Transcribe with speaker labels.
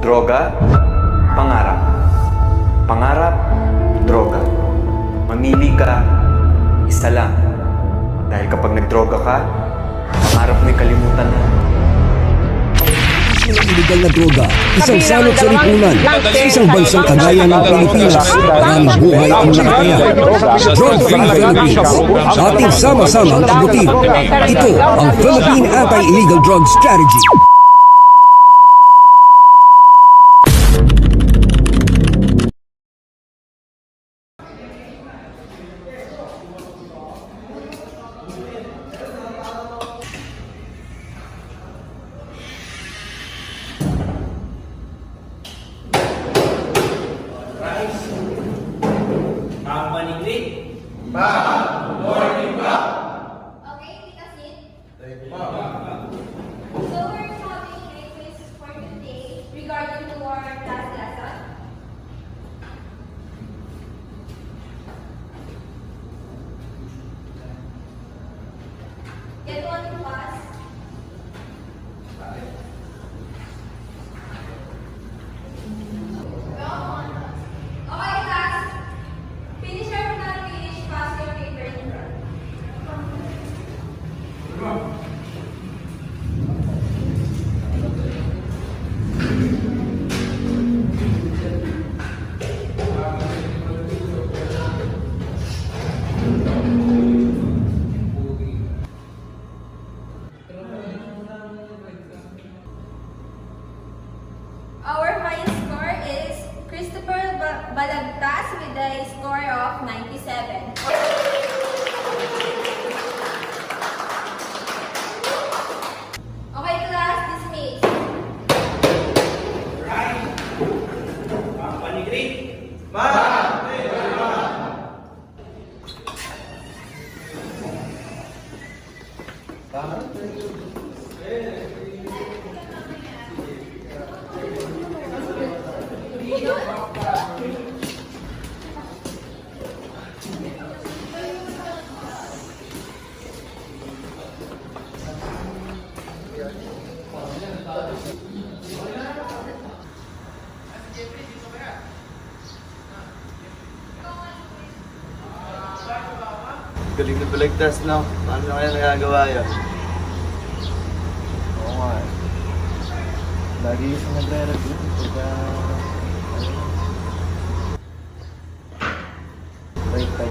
Speaker 1: droga, pangarap. Pangarap, droga. Mamili ka, isa lang. Dahil kapag nagdroga ka, pangarap mo'y kalimutan na.
Speaker 2: Ng illegal na droga, isang salot sa lipunan sa isang bansang kagaya ng Pilipinas. Maraming buhay ang nakataya. Drug-free Philippines. Ating sama-samang abutin. Ito ang Philippine Anti-Illegal Drug Strategy.
Speaker 3: Okay, take a seat. So we're having a quiz for today regarding to our class lesson. Get one in class. Okay, class. Finish or not finish, pass your paper in front. Our highest score is Christopher Balagtas with a score of 97. Okay, class, dismissed.
Speaker 4: Galing na balagtas, no? Paano na kaya nagagawa yan? Oo nga eh. Lagi yung nagre-review pagka... Right time.